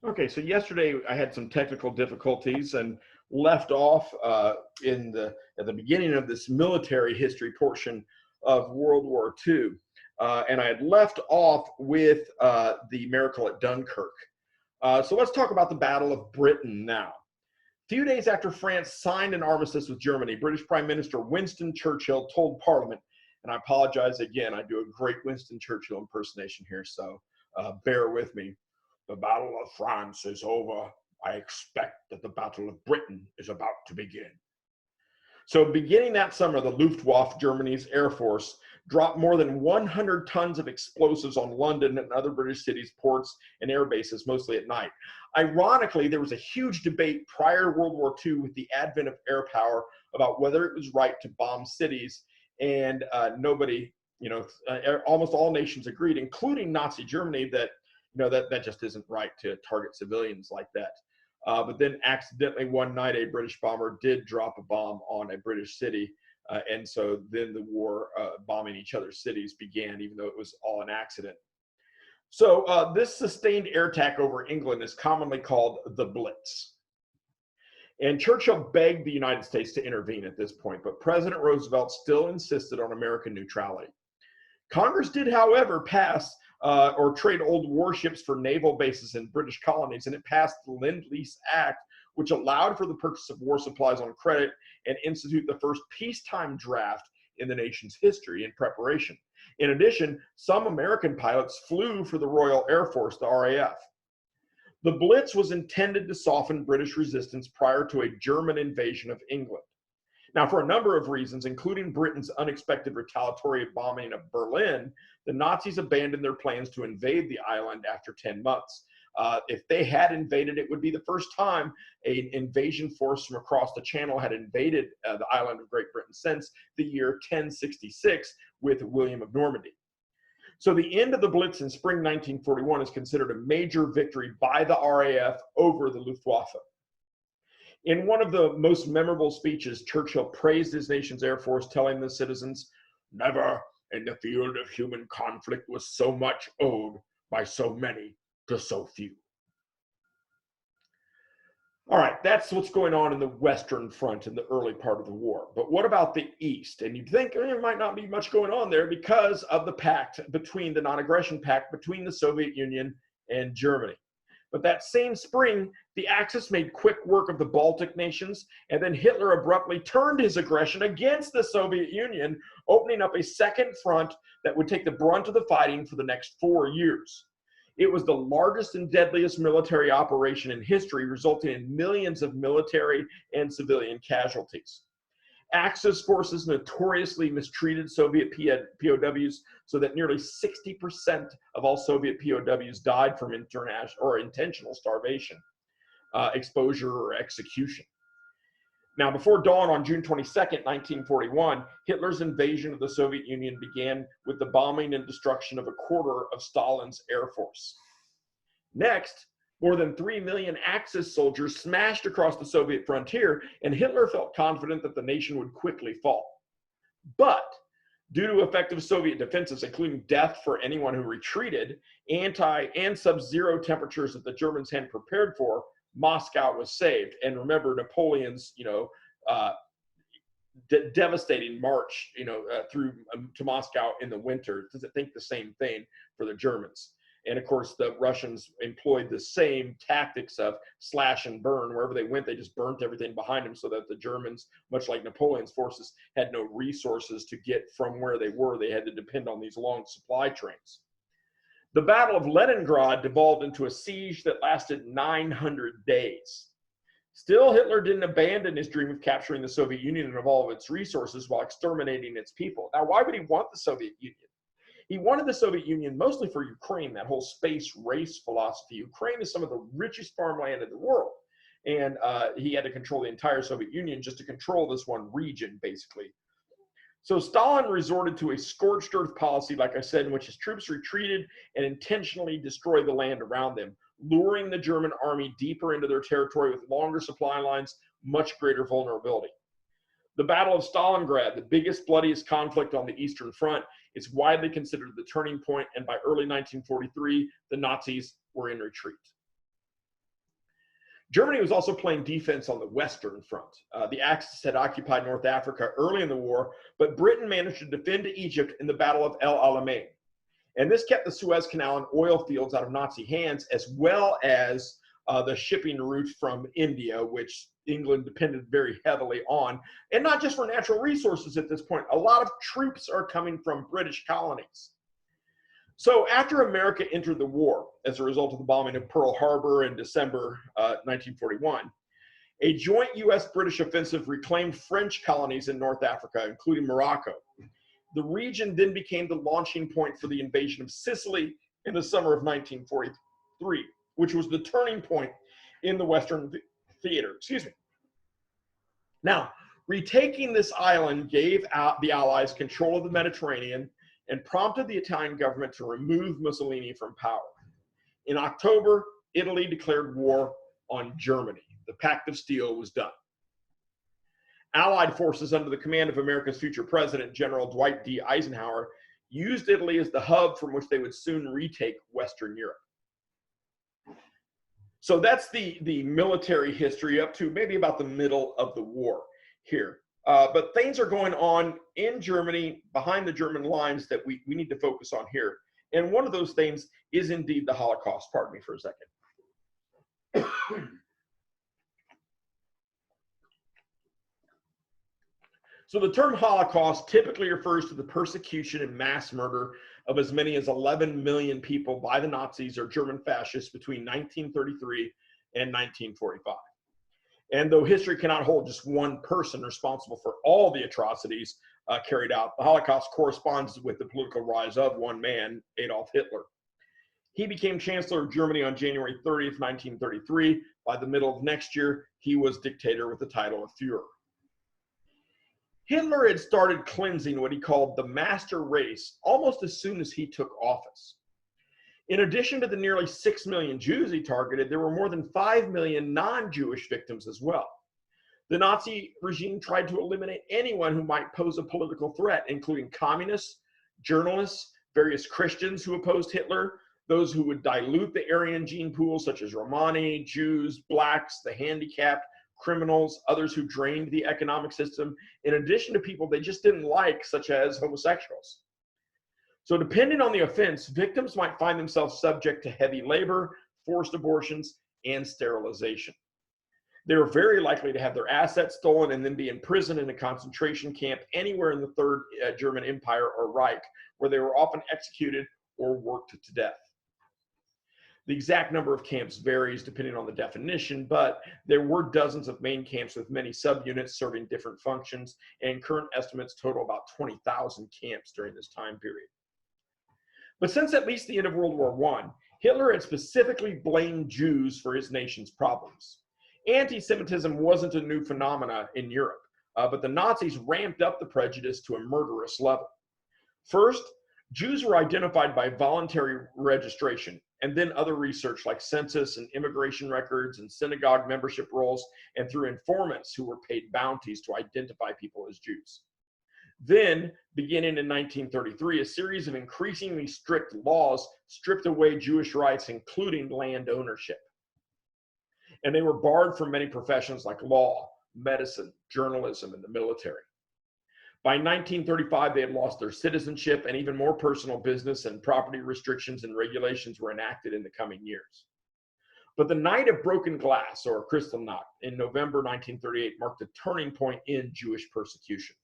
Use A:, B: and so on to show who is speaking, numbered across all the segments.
A: Okay, so yesterday I had some technical difficulties and left off at the beginning of this military history portion of World War II, and I had left off with the miracle at Dunkirk. So let's talk about the Battle of Britain now. A few days after France signed an armistice with Germany, British Prime Minister Winston Churchill told Parliament, and I apologize again, I do a great Winston Churchill impersonation here, so bear with me. The Battle of France is over. I expect that the Battle of Britain is about to begin. So, beginning that summer, the Luftwaffe, Germany's Air Force, dropped more than 100 tons of explosives on London and other British cities, ports, and air bases, mostly at night. Ironically, there was a huge debate prior to World War II with the advent of air power about whether it was right to bomb cities, and nobody, almost all nations agreed, including Nazi Germany, that that just isn't right to target civilians like that. But then accidentally one night, a British bomber did drop a bomb on a British city. And so then the war bombing each other's cities began, even though it was all an accident. So this sustained air attack over England is commonly called the Blitz. And Churchill begged the United States to intervene at this point, but President Roosevelt still insisted on American neutrality. Congress did, however, pass or trade old warships for naval bases in British colonies, and it passed the Lend-Lease Act, which allowed for the purchase of war supplies on credit and institute the first peacetime draft in the nation's history in preparation. In addition, some American pilots flew for the Royal Air Force, the RAF. The Blitz was intended to soften British resistance prior to a German invasion of England. Now, for a number of reasons, including Britain's unexpected retaliatory bombing of Berlin, the Nazis abandoned their plans to invade the island after 10 months. If they had invaded, it would be the first time an invasion force from across the Channel had invaded the island of Great Britain since the year 1066 with William of Normandy. So the end of the Blitz in spring 1941 is considered a major victory by the RAF over the Luftwaffe. In one of the most memorable speeches, Churchill praised his nation's Air Force, telling the citizens, "Never in the field of human conflict was so much owed by so many to so few." All right, that's what's going on in the Western Front in the early part of the war. But what about the East? And you'd think there might not be much going on there because of the pact between the non-aggression pact between the Soviet Union and Germany. But that same spring, the Axis made quick work of the Baltic nations, and then Hitler abruptly turned his aggression against the Soviet Union, opening up a second front that would take the brunt of the fighting for the next 4 years. It was the largest and deadliest military operation in history, resulting in millions of military and civilian casualties. Axis forces notoriously mistreated Soviet POWs, so that nearly 60% of all Soviet POWs died from international or intentional starvation, exposure, or execution. Now, before dawn on June 22nd, 1941, Hitler's invasion of the Soviet Union began with the bombing and destruction of a quarter of Stalin's Air Force. Next, more than 3 million Axis soldiers smashed across the Soviet frontier, and Hitler felt confident that the nation would quickly fall. But due to effective Soviet defenses, including death for anyone who retreated, and sub-zero temperatures that the Germans hadn't prepared for, Moscow was saved. And remember Napoleon's, devastating march, through to Moscow in the winter. Does it think the same thing for the Germans? And of course, the Russians employed the same tactics of slash and burn. Wherever they went, they just burnt everything behind them so that the Germans, much like Napoleon's forces, had no resources to get from where they were. They had to depend on these long supply trains. The Battle of Leningrad devolved into a siege that lasted 900 days. Still, Hitler didn't abandon his dream of capturing the Soviet Union and of all of its resources while exterminating its people. Now, why would he want the Soviet Union? He wanted the Soviet Union mostly for Ukraine, that whole space race philosophy. Ukraine is some of the richest farmland in the world. And he had to control the entire Soviet Union just to control this one region, basically. So Stalin resorted to a scorched earth policy, like I said, in which his troops retreated and intentionally destroyed the land around them, luring the German army deeper into their territory with longer supply lines, much greater vulnerability. The Battle of Stalingrad, the biggest, bloodiest conflict on the Eastern Front, is widely considered the turning point, and by early 1943, the Nazis were in retreat. Germany was also playing defense on the Western Front. The Axis had occupied North Africa early in the war, but Britain managed to defend Egypt in the Battle of El Alamein. And this kept the Suez Canal and oil fields out of Nazi hands, as well as the shipping route from India, which England depended very heavily on. And not just for natural resources at this point. A lot of troops are coming from British colonies. So after America entered the war as a result of the bombing of Pearl Harbor in December 1941, a joint US-British offensive reclaimed French colonies in North Africa, including Morocco. The region then became the launching point for the invasion of Sicily in the summer of 1943, which was the turning point in the Western theater. Excuse me. Now, retaking this island gave the Allies control of the Mediterranean and prompted the Italian government to remove Mussolini from power. In October, Italy declared war on Germany. The Pact of Steel was done. Allied forces under the command of America's future president, General Dwight D. Eisenhower, used Italy as the hub from which they would soon retake Western Europe. So that's the military history up to maybe about the middle of the war here. But things are going on in Germany, behind the German lines, that we need to focus on here. And one of those things is indeed the Holocaust. Pardon me for a second. So the term Holocaust typically refers to the persecution and mass murder of as many as 11 million people by the Nazis or German fascists between 1933 and 1945. And though history cannot hold just one person responsible for all the atrocities carried out, the Holocaust corresponds with the political rise of one man, Adolf Hitler. He became Chancellor of Germany on January 30th, 1933. By the middle of next year, he was dictator with the title of Führer. Hitler had started cleansing what he called the master race almost as soon as he took office. In addition to the nearly 6 million Jews he targeted, there were more than 5 million non-Jewish victims as well. The Nazi regime tried to eliminate anyone who might pose a political threat, including communists, journalists, various Christians who opposed Hitler, those who would dilute the Aryan gene pool, such as Romani, Jews, blacks, the handicapped, criminals, others who drained the economic system, in addition to people they just didn't like, such as homosexuals. So depending on the offense, victims might find themselves subject to heavy labor, forced abortions, and sterilization. They were very likely to have their assets stolen and then be imprisoned in a concentration camp anywhere in the Third German Empire or Reich, where they were often executed or worked to death. The exact number of camps varies depending on the definition, but there were dozens of main camps with many subunits serving different functions, and current estimates total about 20,000 camps during this time period. But since at least the end of World War I, Hitler had specifically blamed Jews for his nation's problems. Anti-Semitism wasn't a new phenomenon in Europe, but the Nazis ramped up the prejudice to a murderous level. First, Jews were identified by voluntary registration, and then other research like census and immigration records and synagogue membership rolls, and through informants who were paid bounties to identify people as Jews. Then, beginning in 1933, a series of increasingly strict laws stripped away Jewish rights, including land ownership. And they were barred from many professions like law, medicine, journalism, and the military. By 1935, they had lost their citizenship, and even more personal business and property restrictions and regulations were enacted in the coming years. But the Night of Broken Glass, or Kristallnacht, in November 1938 marked a turning point in Jewish persecution.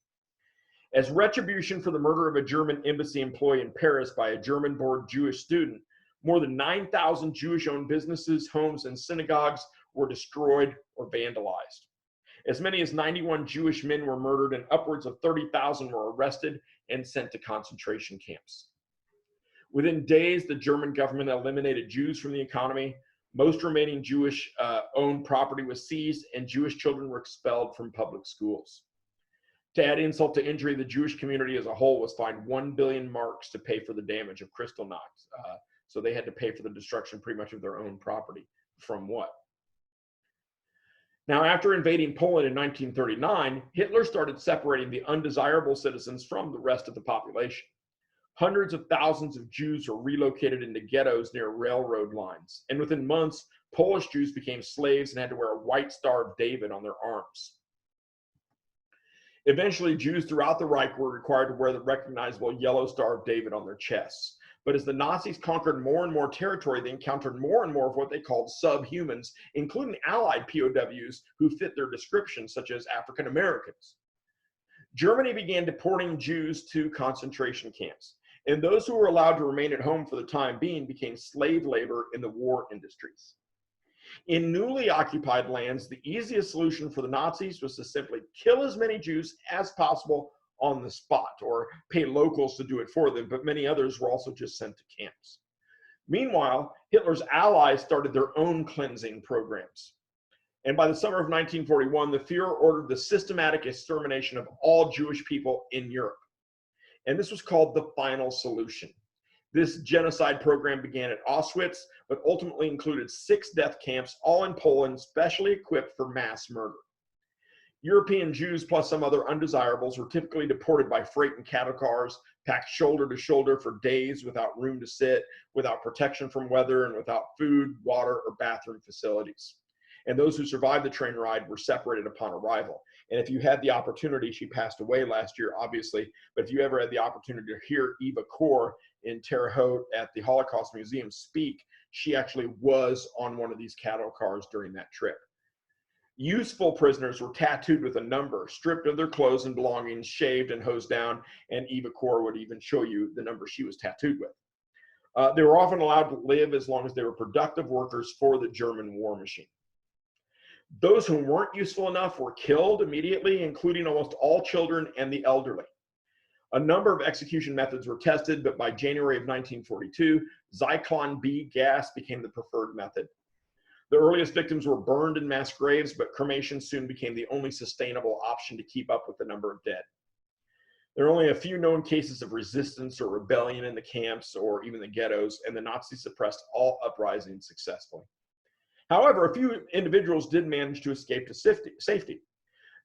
A: As retribution for the murder of a German embassy employee in Paris by a German-born Jewish student, more than 9,000 Jewish-owned businesses, homes, and synagogues were destroyed or vandalized. As many as 91 Jewish men were murdered, and upwards of 30,000 were arrested and sent to concentration camps. Within days, the German government eliminated Jews from the economy. Most remaining Jewish-owned property was seized, and Jewish children were expelled from public schools. To add insult to injury, the Jewish community as a whole was fined 1 billion marks to pay for the damage of Kristallnacht. So they had to pay for the destruction pretty much of their own property. From what? Now, after invading Poland in 1939, Hitler started separating the undesirable citizens from the rest of the population. Hundreds of thousands of Jews were relocated into ghettos near railroad lines, and within months, Polish Jews became slaves and had to wear a white Star of David on their arms. Eventually, Jews throughout the Reich were required to wear the recognizable yellow Star of David on their chests. But as the Nazis conquered more and more territory, they encountered more and more of what they called subhumans, including Allied POWs who fit their descriptions, such as African Americans. Germany began deporting Jews to concentration camps, and those who were allowed to remain at home for the time being became slave labor in the war industries. In newly occupied lands, the easiest solution for the Nazis was to simply kill as many Jews as possible on the spot, or pay locals to do it for them, but many others were also just sent to camps. Meanwhile, Hitler's allies started their own cleansing programs. And by the summer of 1941, the Fuhrer ordered the systematic extermination of all Jewish people in Europe. And this was called the Final Solution. This genocide program began at Auschwitz, but ultimately included 6 death camps, all in Poland, specially equipped for mass murder. European Jews plus some other undesirables were typically deported by freight and cattle cars, packed shoulder to shoulder for days without room to sit, without protection from weather, and without food, water, or bathroom facilities. And those who survived the train ride were separated upon arrival. And if you had the opportunity, she passed away last year, obviously, but if you ever had the opportunity to hear Eva Kor in Terre Haute at the Holocaust Museum speak, she actually was on one of these cattle cars during that trip. Useful prisoners were tattooed with a number, stripped of their clothes and belongings, shaved and hosed down, and Eva Kor would even show you the number she was tattooed with. They were often allowed to live as long as they were productive workers for the German war machine. Those who weren't useful enough were killed immediately, including almost all children and the elderly. A number of execution methods were tested, but by January of 1942, Zyklon B gas became the preferred method. The earliest victims were burned in mass graves, but cremation soon became the only sustainable option to keep up with the number of dead. There are only a few known cases of resistance or rebellion in the camps or even the ghettos, and the Nazis suppressed all uprisings successfully. However, a few individuals did manage to escape to safety.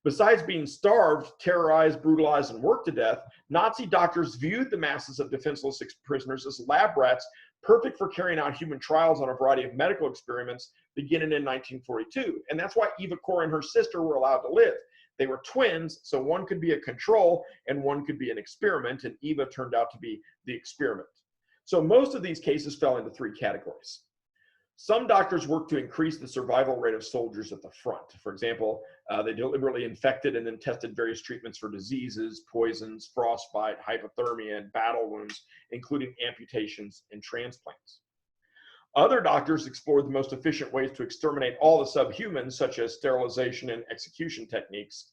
A: Besides being starved, terrorized, brutalized, and worked to death, Nazi doctors viewed the masses of defenseless prisoners as lab rats, perfect for carrying out human trials on a variety of medical experiments beginning in 1942. And that's why Eva Kor and her sister were allowed to live. They were twins, so one could be a control and one could be an experiment, and Eva turned out to be the experiment. So most of these cases fell into 3 categories. Some doctors worked to increase the survival rate of soldiers at the front. For example, they deliberately infected and then tested various treatments for diseases, poisons, frostbite, hypothermia, and battle wounds, including amputations and transplants. Other doctors explored the most efficient ways to exterminate all the subhumans, such as sterilization and execution techniques.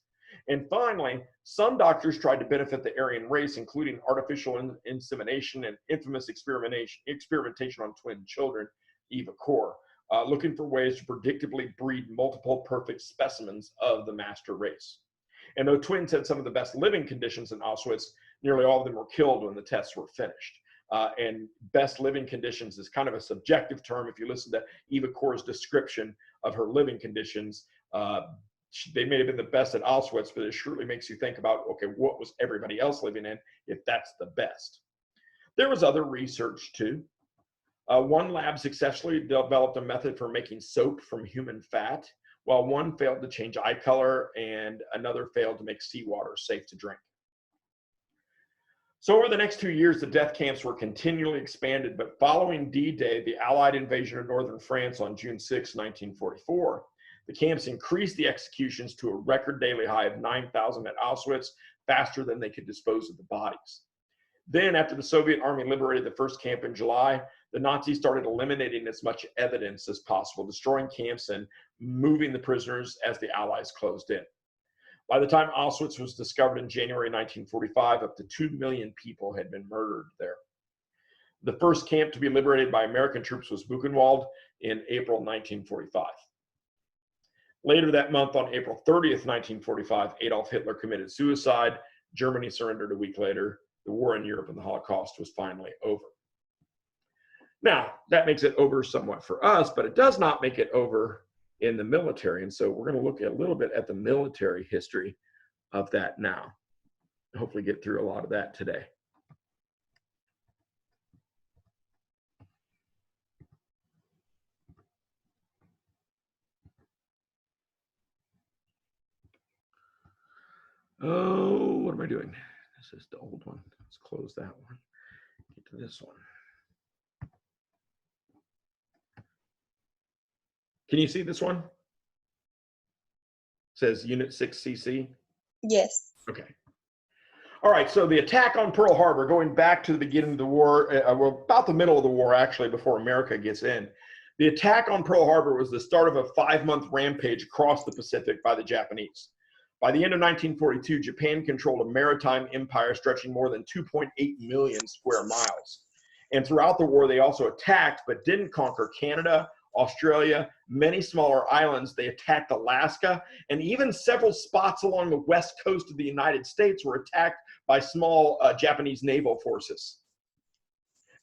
A: And finally, some doctors tried to benefit the Aryan race, including artificial insemination and infamous experimentation on twin children, Eva Kor, looking for ways to predictably breed multiple perfect specimens of the master race. And though twins had some of the best living conditions in Auschwitz, nearly all of them were killed when the tests were finished. And best living conditions is kind of a subjective term. If you listen to Eva Kor's description of her living conditions, they may have been the best at Auschwitz, but it surely makes you think about, okay, what was everybody else living in if that's the best? There was other research too. One lab successfully developed a method for making soap from human fat, while one failed to change eye color and another failed to make seawater safe to drink. So over the next 2 years, the death camps were continually expanded, but following D-Day, the Allied invasion of northern France on June 6, 1944, the camps increased the executions to a record daily high of 9,000 at Auschwitz, faster than they could dispose of the bodies. Then, after the Soviet army liberated the first camp in July, the Nazis started eliminating as much evidence as possible, destroying camps and moving the prisoners as the Allies closed in. By the time Auschwitz was discovered in January 1945, up to 2 million people had been murdered there. The first camp to be liberated by American troops was Buchenwald in April 1945. Later that month, on April 30th, 1945, Adolf Hitler committed suicide. Germany surrendered a week later. The war in Europe and the Holocaust was finally over. Now, that makes it over somewhat for us, but it does not make it over in the military. And so we're going to look a little bit at the military history of that now. Hopefully get through a lot of that today. Oh, what am I doing? This is the old one. Let's close that one. Get to this one. Can you see this one? It says Unit 6 CC.
B: Yes.
A: Okay. All right, so the attack on Pearl Harbor, going back to the beginning of the war, well, about the middle of the war, actually, before America gets in. The attack on Pearl Harbor was the start of a 5-month rampage across the Pacific by the Japanese. By the end of 1942, Japan controlled a maritime empire stretching more than 2.8 million square miles. And throughout the war, they also attacked, but didn't conquer Canada, Australia, many smaller islands. They attacked Alaska, and even several spots along the west coast of the United States were attacked by small Japanese naval forces.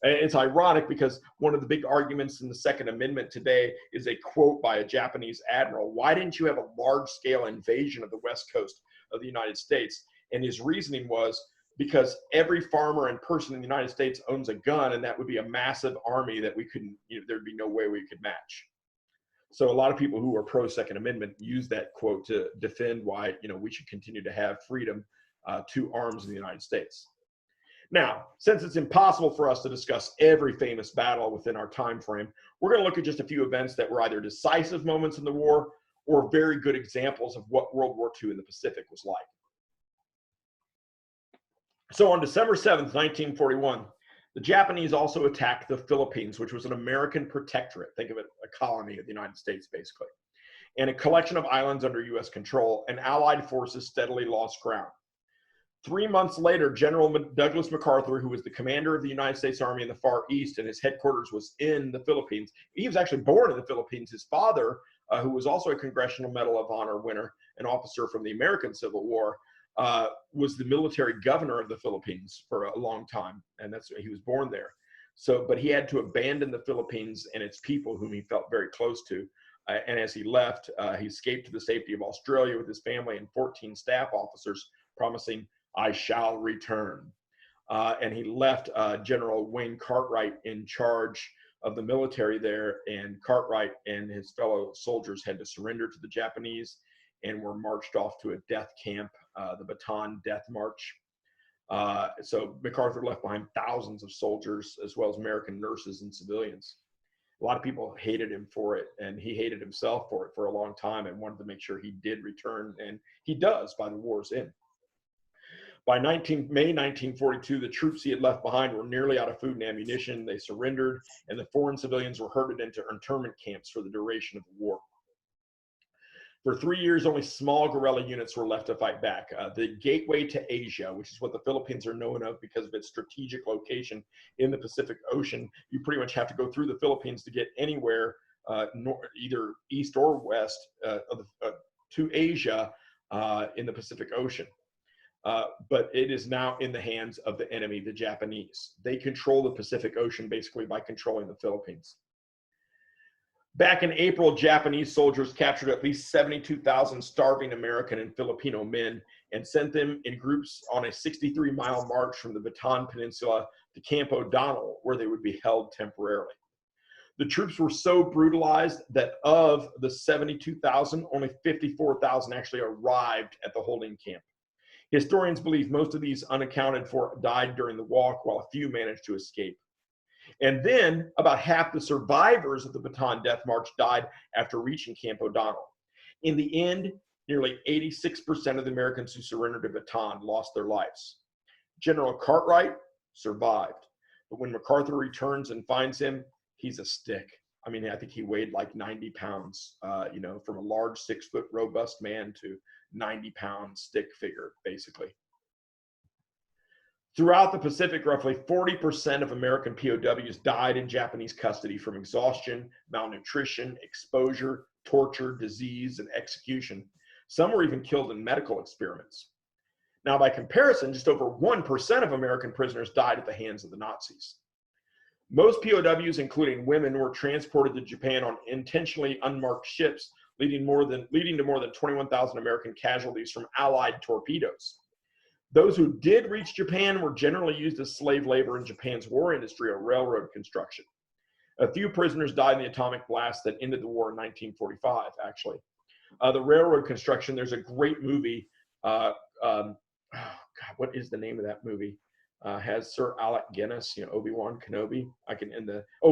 A: It's ironic because one of the big arguments in the Second Amendment today is a quote by a Japanese admiral. Why didn't you have a large-scale invasion of the west coast of the United States? And his reasoning was because every farmer and person in the United States owns a gun, and that would be a massive army that we couldn't, there'd be no way we could match. So a lot of people who are pro-Second Amendment use that quote to defend why we should continue to have freedom to arms in the United States. Now, since it's impossible for us to discuss every famous battle within our time frame, we're going to look at just a few events that were either decisive moments in the war or very good examples of what World War II in the Pacific was like. So on December 7th, 1941, the Japanese also attacked the Philippines, which was an American protectorate. Think of it, a colony of the United States, basically, and a collection of islands under U.S. control, and Allied forces steadily lost ground. 3 months later, General Douglas MacArthur, who was the commander of the United States Army in the Far East, and his headquarters was in the Philippines. He was actually born in the Philippines. His father, who was also a Congressional Medal of Honor winner, an officer from the American Civil War, was the military governor of the Philippines for a long time, and he was born there. So, but he had to abandon the Philippines and its people, whom he felt very close to. And as he left, he escaped to the safety of Australia with his family and 14 staff officers, promising, "I shall return." And he left General Wayne Cartwright in charge of the military there, and Cartwright and his fellow soldiers had to surrender to the Japanese and were marched off to a death camp, the Bataan Death March. So MacArthur left behind thousands of soldiers, as well as American nurses and civilians. A lot of people hated him for it, and he hated himself for it for a long time and wanted to make sure he did return, and he does by the war's end. By May 1942, the troops he had left behind were nearly out of food and ammunition. They surrendered, and the foreign civilians were herded into internment camps for the duration of the war. For 3 years, only small guerrilla units were left to fight back. The gateway to Asia, which is what the Philippines are known of because of its strategic location in the Pacific Ocean, you pretty much have to go through the Philippines to get anywhere, either east or west, to Asia in the Pacific Ocean. But it is now in the hands of the enemy, the Japanese. They control the Pacific Ocean basically by controlling the Philippines. Back in April, Japanese soldiers captured at least 72,000 starving American and Filipino men and sent them in groups on a 63-mile march from the Bataan Peninsula to Camp O'Donnell, where they would be held temporarily. The troops were so brutalized that of the 72,000, only 54,000 actually arrived at the holding camp. Historians believe most of these unaccounted for died during the walk, while a few managed to escape. And then about half the survivors of the Bataan Death March died after reaching Camp O'Donnell. In the end, nearly 86% of the Americans who surrendered to Bataan lost their lives. General Cartwright survived, but when MacArthur returns and finds him, he's a stick. I mean, I think he weighed like 90 pounds, from a large 6-foot robust man to 90-pound stick figure, basically. Throughout the Pacific, roughly 40% of American POWs died in Japanese custody from exhaustion, malnutrition, exposure, torture, disease, and execution. Some were even killed in medical experiments. Now, by comparison, just over 1% of American prisoners died at the hands of the Nazis. Most POWs, including women, were transported to Japan on intentionally unmarked ships, leading to more than 21,000 American casualties from Allied torpedoes. Those who did reach Japan were generally used as slave labor in Japan's war industry or railroad construction. A few prisoners died in the atomic blast that ended the war in 1945, actually. The railroad construction, there's a great movie Uh, oh God, what is the name of that movie? Has Sir Alec Guinness, Obi-Wan Kenobi. I can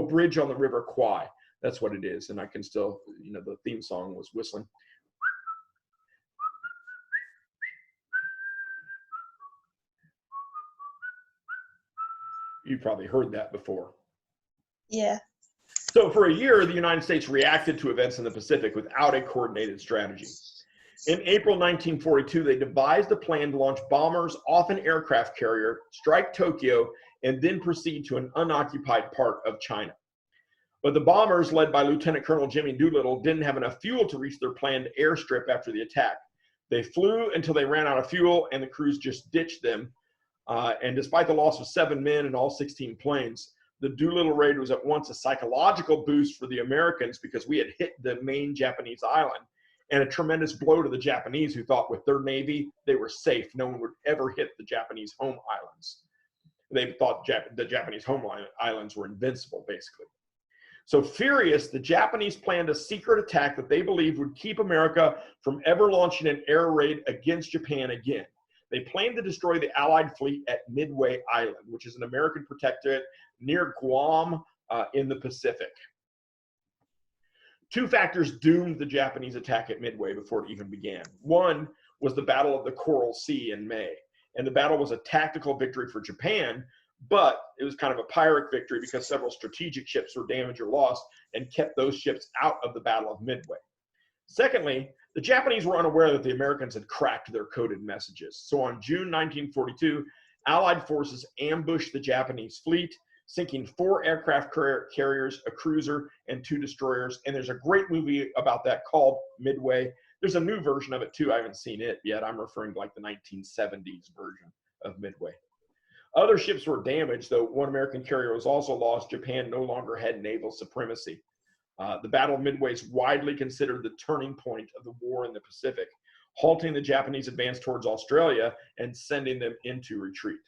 A: Bridge on the River Kwai. That's what it is, and I can still, the theme song was whistling. You probably heard that before.
B: Yeah.
A: So for a year, the United States reacted to events in the Pacific without a coordinated strategy. In April 1942, they devised a plan to launch bombers off an aircraft carrier, strike Tokyo, and then proceed to an unoccupied part of China. But the bombers, led by Lieutenant Colonel Jimmy Doolittle, didn't have enough fuel to reach their planned airstrip after the attack. They flew until they ran out of fuel, and the crews just ditched them. And despite the loss of 7 men and all 16 planes, the Doolittle raid was at once a psychological boost for the Americans because we had hit the main Japanese island, and a tremendous blow to the Japanese, who thought with their navy, they were safe. No one would ever hit the Japanese home islands. They thought the Japanese home islands were invincible, basically. So furious, the Japanese planned a secret attack that they believed would keep America from ever launching an air raid against Japan again. They planned to destroy the Allied fleet at Midway Island, which is an American protectorate near Guam in the Pacific. Two factors doomed the Japanese attack at Midway before it even began. One was the Battle of the Coral Sea in May, and the battle was a tactical victory for Japan, but it was kind of a Pyrrhic victory because several strategic ships were damaged or lost and kept those ships out of the Battle of Midway. Secondly, the Japanese were unaware that the Americans had cracked their coded messages. So on June 1942, Allied forces ambushed the Japanese fleet, sinking 4 aircraft carriers, a cruiser, and 2 destroyers. And there's a great movie about that called Midway. There's a new version of it too. I haven't seen it yet. I'm referring to like the 1970s version of Midway. Other ships were damaged, though one American carrier was also lost. Japan no longer had naval supremacy. The Battle of Midway is widely considered the turning point of the war in the Pacific, halting the Japanese advance towards Australia and sending them into retreat.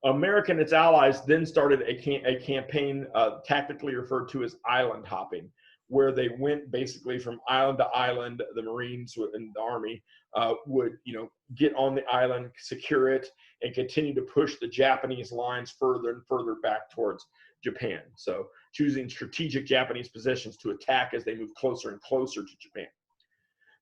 A: America and its allies then started a campaign tactically referred to as island hopping, where they went basically from island to island. The Marines and the Army would, get on the island, secure it, and continue to push the Japanese lines further and further back towards Japan. So choosing strategic Japanese positions to attack as they move closer and closer to Japan.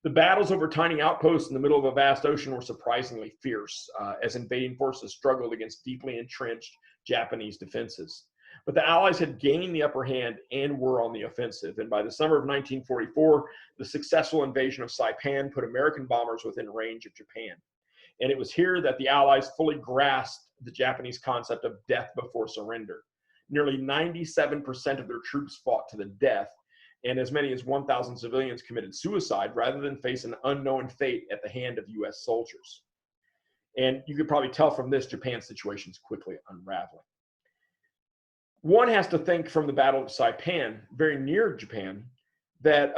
A: The battles over tiny outposts in the middle of a vast ocean were surprisingly fierce, as invading forces struggled against deeply entrenched Japanese defenses. But the Allies had gained the upper hand and were on the offensive. And by the summer of 1944, the successful invasion of Saipan put American bombers within range of Japan. And it was here that the Allies fully grasped the Japanese concept of death before surrender. Nearly 97% of their troops fought to the death, and as many as 1,000 civilians committed suicide rather than face an unknown fate at the hand of U.S. soldiers. And you could probably tell from this, Japan's situation is quickly unraveling. One has to think from the Battle of Saipan, very near Japan, that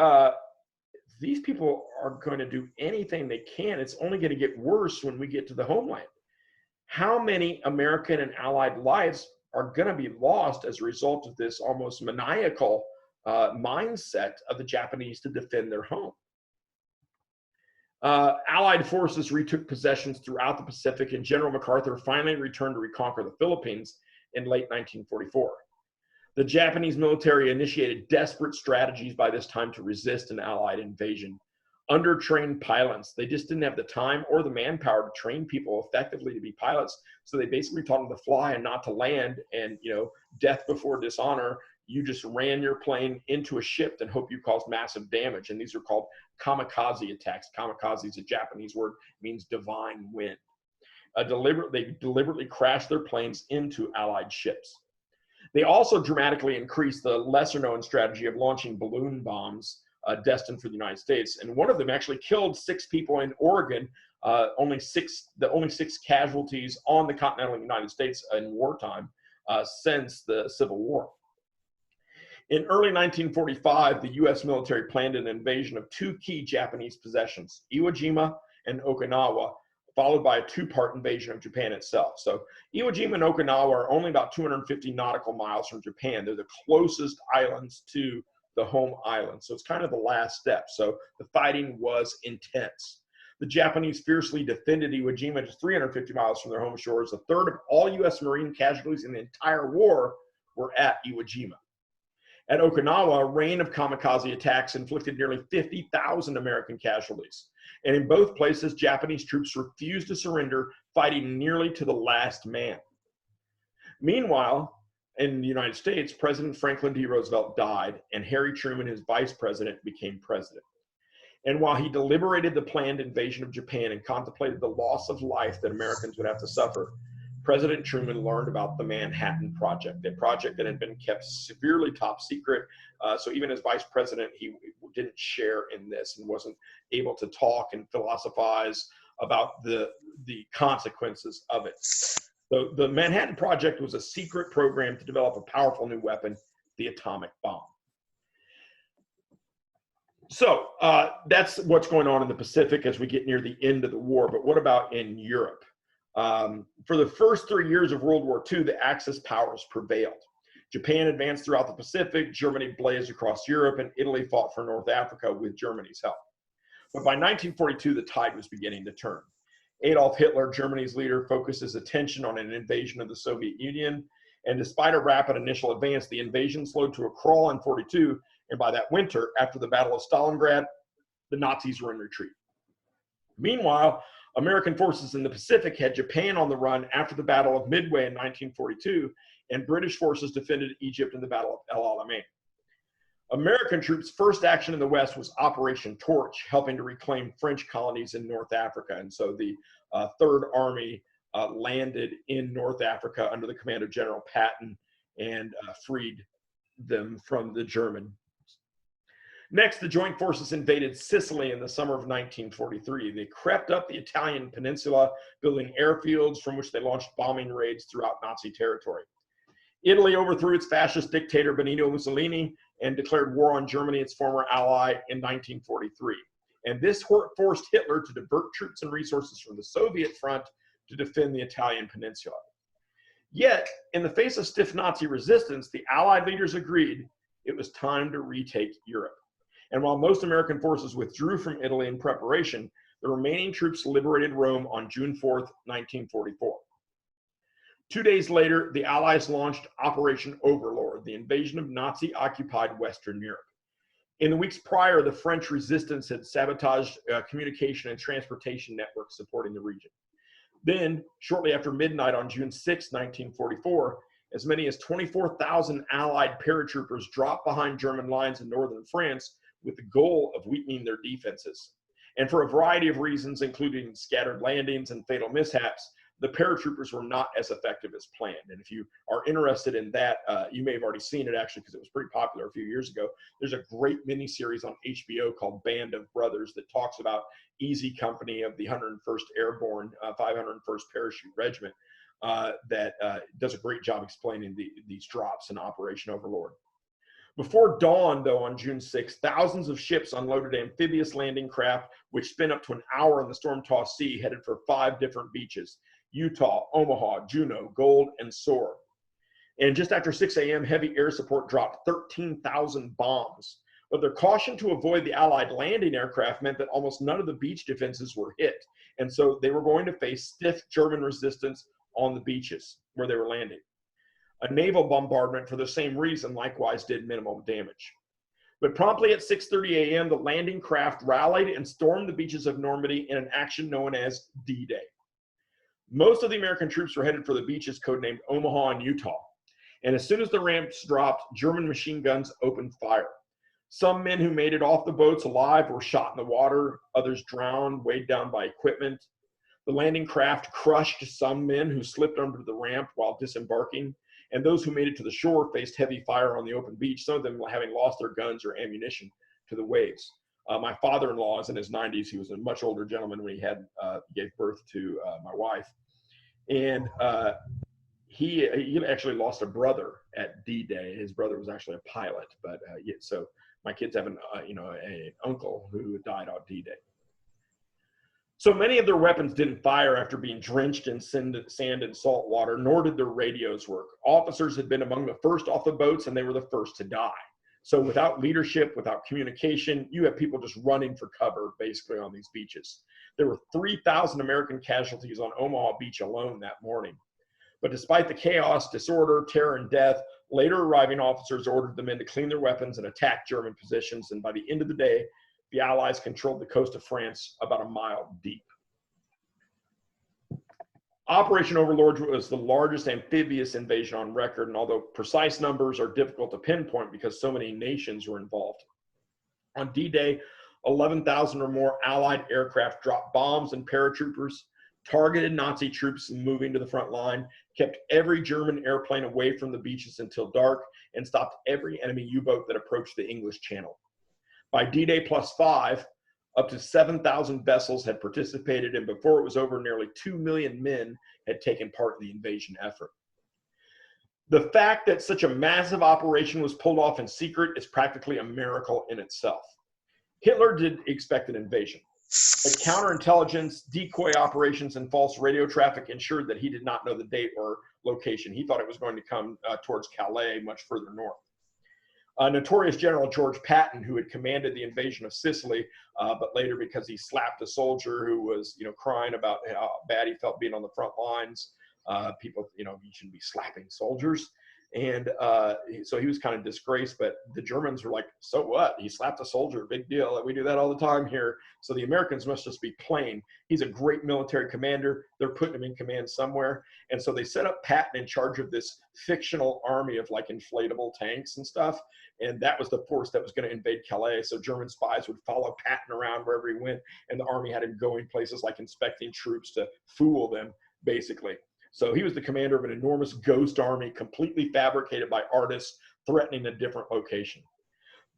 A: these people are going to do anything they can. It's only going to get worse when we get to the homeland. How many American and Allied lives are going to be lost as a result of this almost maniacal mindset of the Japanese to defend their home? Allied forces retook possessions throughout the Pacific, and General MacArthur finally returned to reconquer the Philippines in late 1944. The Japanese military initiated desperate strategies by this time to resist an Allied invasion. Undertrained pilots, they just didn't have the time or the manpower to train people effectively to be pilots, so they basically taught them to fly and not to land, and death before dishonor. You just ran your plane into a ship and hope you caused massive damage, and these are called kamikaze attacks. Kamikaze is a Japanese word, means divine wind. They deliberately crashed their planes into Allied ships. They also dramatically increased the lesser-known strategy of launching balloon bombs destined for the United States, and one of them actually killed 6 people in Oregon. Only six casualties on the continental United States in wartime since the Civil War. In early 1945, the U.S. military planned an invasion of 2 key Japanese possessions, Iwo Jima and Okinawa, followed by a 2-part invasion of Japan itself. So Iwo Jima and Okinawa are only about 250 nautical miles from Japan. They're the closest islands to the home island. So it's kind of the last step. So the fighting was intense. The Japanese fiercely defended Iwo Jima, just 350 miles from their home shores. A third of all U.S. Marine casualties in the entire war were at Iwo Jima. At Okinawa, a rain of kamikaze attacks inflicted nearly 50,000 American casualties. And in both places, Japanese troops refused to surrender, fighting nearly to the last man. Meanwhile, in the United States, President Franklin D. Roosevelt died, and Harry Truman, his vice president, became president. And while he deliberated the planned invasion of Japan and contemplated the loss of life that Americans would have to suffer, President Truman learned about the Manhattan Project, a project that had been kept severely top secret. So even as vice president, he didn't share in this and wasn't able to talk and philosophize about the consequences of it. So the Manhattan Project was a secret program to develop a powerful new weapon, the atomic bomb. So that's what's going on in the Pacific as we get near the end of the war. But what about in Europe? For the first 3 years of World War II, the Axis powers prevailed. Japan advanced throughout the Pacific, Germany blazed across Europe, and Italy fought for North Africa with Germany's help. But by 1942, the tide was beginning to turn. Adolf Hitler, Germany's leader, focused his attention on an invasion of the Soviet Union, and despite a rapid initial advance, the invasion slowed to a crawl in 1942, and by that winter, after the Battle of Stalingrad, the Nazis were in retreat. Meanwhile, American forces in the Pacific had Japan on the run after the Battle of Midway in 1942, and British forces defended Egypt in the Battle of El Alamein. American troops' first action in the West was Operation Torch, helping to reclaim French colonies in North Africa. And so the Third Army landed in North Africa under the command of General Patton and freed them from the Germans. Next, the joint forces invaded Sicily in the summer of 1943. They crept up the Italian peninsula, building airfields from which they launched bombing raids throughout Nazi territory. Italy overthrew its fascist dictator Benito Mussolini and declared war on Germany, its former ally, in 1943. And this forced Hitler to divert troops and resources from the Soviet front to defend the Italian peninsula. Yet, in the face of stiff Nazi resistance, the Allied leaders agreed it was time to retake Europe. And while most American forces withdrew from Italy in preparation, the remaining troops liberated Rome on June 4th, 1944. 2 days later, the Allies launched Operation Overlord, the invasion of Nazi-occupied Western Europe. In the weeks prior, the French resistance had sabotaged communication and transportation networks supporting the region. Then, shortly after midnight on June 6, 1944, as many as 24,000 Allied paratroopers dropped behind German lines in northern France with the goal of weakening their defenses. And for a variety of reasons, including scattered landings and fatal mishaps, the paratroopers were not as effective as planned. And if you are interested in that, you may have already seen it actually because it was pretty popular a few years ago. There's a great miniseries on HBO called Band of Brothers that talks about Easy Company of the 101st Airborne 501st Parachute Regiment that does a great job explaining these drops in Operation Overlord. Before dawn, though, on June 6, thousands of ships unloaded amphibious landing craft, which spent up to an hour in the storm-tossed sea, headed for 5 different beaches: Utah, Omaha, Juneau, Gold, and Sword. And just after 6 a.m., heavy air support dropped 13,000 bombs. But their caution to avoid the Allied landing aircraft meant that almost none of the beach defenses were hit. And so they were going to face stiff German resistance on the beaches where they were landing. A naval bombardment for the same reason likewise did minimal damage. But promptly at 6:30 a.m., the landing craft rallied and stormed the beaches of Normandy in an action known as D-Day. Most of the American troops were headed for the beaches codenamed Omaha and Utah. And as soon as the ramps dropped, German machine guns opened fire. Some men who made it off the boats alive were shot in the water, others drowned, weighed down by equipment. The landing craft crushed some men who slipped under the ramp while disembarking, and those who made it to the shore faced heavy fire on the open beach, some of them having lost their guns or ammunition to the waves. My father-in-law is in his 90s. He was a much older gentleman when he gave birth to my wife. And he actually lost a brother at D-Day. His brother was actually a pilot. But so my kids have an uncle who died on D-Day. So many of their weapons didn't fire after being drenched in sand and salt water, nor did their radios work. Officers had been among the first off the boats, and they were the first to die. So without leadership, without communication, you have people just running for cover basically on these beaches. There were 3,000 American casualties on Omaha Beach alone that morning. But despite the chaos, disorder, terror, and death, later arriving officers ordered the men to clean their weapons and attack German positions. And by the end of the day, the Allies controlled the coast of France about a mile deep. Operation Overlord was the largest amphibious invasion on record, and although precise numbers are difficult to pinpoint because so many nations were involved. On D-Day, 11,000 or more Allied aircraft dropped bombs and paratroopers, targeted Nazi troops moving to the front line, kept every German airplane away from the beaches until dark, and stopped every enemy U-boat that approached the English Channel. By D-Day +5, up to 7,000 vessels had participated, and before it was over, nearly 2 million men had taken part in the invasion effort. The fact that such a massive operation was pulled off in secret is practically a miracle in itself. Hitler did expect an invasion, but counterintelligence, decoy operations, and false radio traffic ensured that he did not know the date or location. He thought it was going to come towards Calais, much further north. Notorious General George Patton, who had commanded the invasion of Sicily, but later because he slapped a soldier who was, crying about how bad he felt being on the front lines. People, you shouldn't be slapping soldiers. And so he was kind of disgraced, but the Germans were like, so what? He slapped a soldier, big deal. We do that all the time here. So the Americans must just be plain. He's a great military commander. They're putting him in command somewhere. And so they set up Patton in charge of this fictional army of like inflatable tanks and stuff. And that was the force that was going to invade Calais. So German spies would follow Patton around wherever he went. And the army had him going places like inspecting troops to fool them, basically. So he was the commander of an enormous ghost army, completely fabricated by artists, threatening a different location.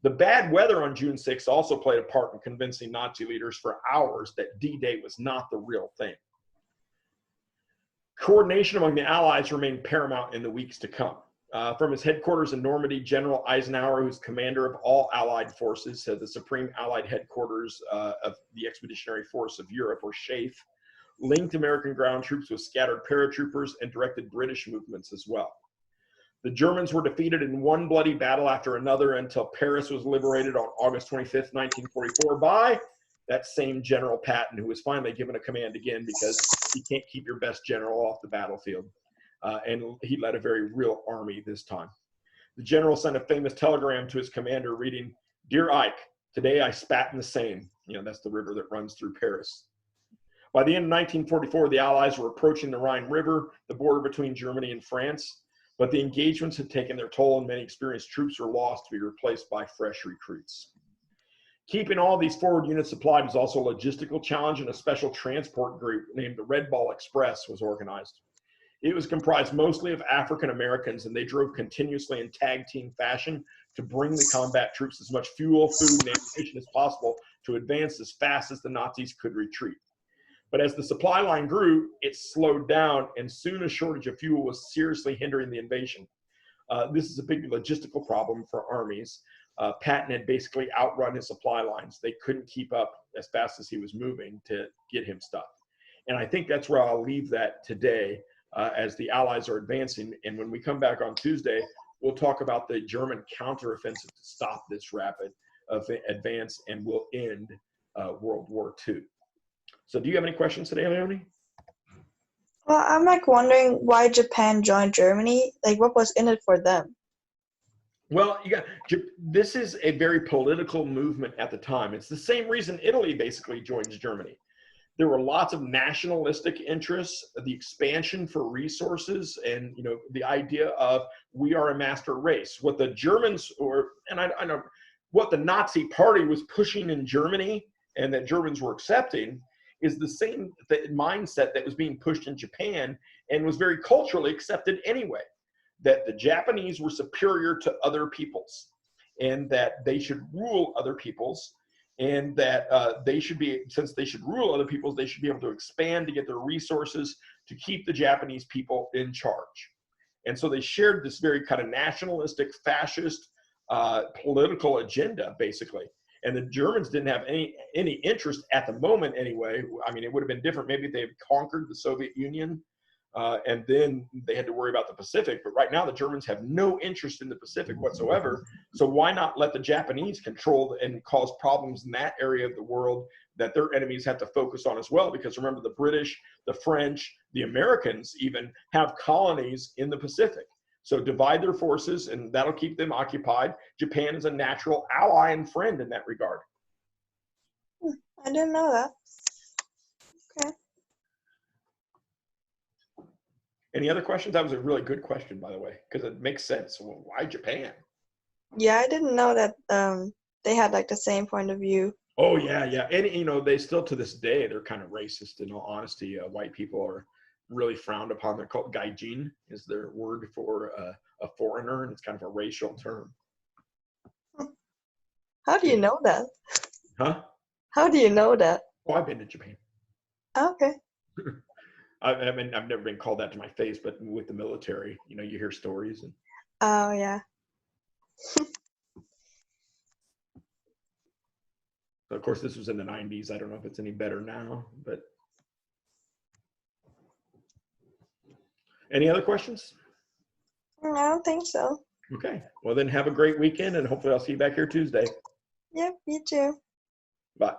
A: The bad weather on June 6th also played a part in convincing Nazi leaders for hours that D-Day was not the real thing. Coordination among the Allies remained paramount in the weeks to come. From his headquarters in Normandy, General Eisenhower, who's commander of all Allied forces, said the Supreme Allied Headquarters of the Expeditionary Force of Europe, or SHAEF, linked American ground troops with scattered paratroopers and directed British movements as well. The Germans were defeated in one bloody battle after another until Paris was liberated on August 25th, 1944 by that same General Patton, who was finally given a command again because you can't keep your best general off the battlefield. And he led a very real army this time. The general sent a famous telegram to his commander reading, "Dear Ike, today I spat in the Seine." That's the river that runs through Paris. By the end of 1944, the Allies were approaching the Rhine River, the border between Germany and France, but the engagements had taken their toll and many experienced troops were lost to be replaced by fresh recruits. Keeping all these forward units supplied was also a logistical challenge, and a special transport group named the Red Ball Express was organized. It was comprised mostly of African Americans, and they drove continuously in tag team fashion to bring the combat troops as much fuel, food, and ammunition as possible to advance as fast as the Nazis could retreat. But as the supply line grew, it slowed down, and soon a shortage of fuel was seriously hindering the invasion. This is a big logistical problem for armies. Patton had basically outrun his supply lines. They couldn't keep up as fast as he was moving to get him stuff. And I think that's where I'll leave that today as the Allies are advancing. And when we come back on Tuesday, we'll talk about the German counteroffensive to stop this rapid advance, and we'll end World War II. So do you have any questions today, Leonie?
B: Well, I'm wondering why Japan joined Germany. What was in it for them?
A: Well, this is a very political movement at the time. It's the same reason Italy basically joins Germany. There were lots of nationalistic interests, the expansion for resources, and the idea of we are a master race. What the Germans I know what the Nazi Party was pushing in Germany and that Germans were accepting is the same mindset that was being pushed in Japan and was very culturally accepted anyway, that the Japanese were superior to other peoples and that they should rule other peoples, and that since they should rule other peoples, they should be able to expand to get their resources to keep the Japanese people in charge. And so they shared this very kind of nationalistic, fascist political agenda, basically. And the Germans didn't have any interest at the moment anyway. I mean, it would have been different maybe if they had conquered the Soviet Union And then they had to worry about the Pacific. But right now, the Germans have no interest in the Pacific whatsoever. So why not let the Japanese control and cause problems in that area of the world that their enemies have to focus on as well? Because remember, the British, the French, the Americans even have colonies in the Pacific. So divide their forces, and that'll keep them occupied. Japan is a natural ally and friend in that regard.
B: I didn't know that. Okay.
A: Any other questions? That was a really good question, by the way, because it makes sense. Well, why Japan?
B: Yeah, I didn't know that they had like the same point of view.
A: Oh yeah, yeah, and you know they still to this day they're kind of racist. In all honesty, white people are really frowned upon. They're called gaijin, is their word for a foreigner, and it's kind of a racial term.
B: How do you know that?
A: Huh?
B: How do you know that?
A: Oh, I've been to Japan.
B: Okay.
A: I mean, I've never been called that to my face, but with the military, you know, you hear stories. And
B: Oh, yeah.
A: so of course, this was in the 90s. I don't know if it's any better now, but any other questions?
B: I don't think so.
A: Okay. Well, then have a great weekend, and hopefully I'll see you back here Tuesday.
B: Yep, you too.
A: Bye.